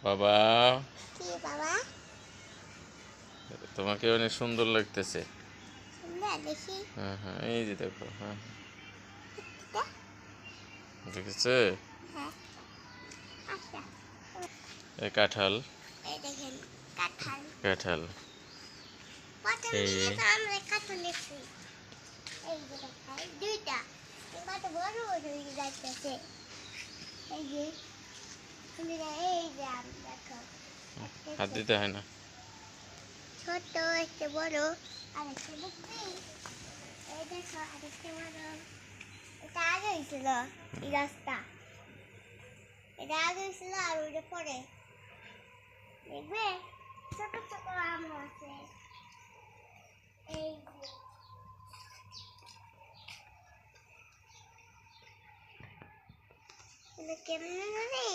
বাবা, কি বাবা? তোমাকে অনেক সুন্দর লাগতেছে। সুন্দর দেখি। হ্যাঁ হ্যাঁ, এই যে দেখো। হ্যাঁ এটা? দেখেছে? হ্যাঁ। আচ্ছা। এই কাঁঠাল। এই দেখেন কাঁঠাল। কাঁঠাল। প্রথম এই দিকে তো আমরা কাঁঠাল দেখছি। এই যে দেখাই দুইটা। কত বড় বড় হয়ে যাচ্ছে। এই যে এই যে আম দেখো। হাত দিতে হয় না। ছোট একটা বড় আর একটা দেখবি। এই দেখো আরেকটা বড়। এটা আগে হয়েছিল এই গাছটা। এটা আগে হয়েছিল আর ওইটা পরে দেখবে ছোট ছোট আম আছে। এই যে কেমন জানি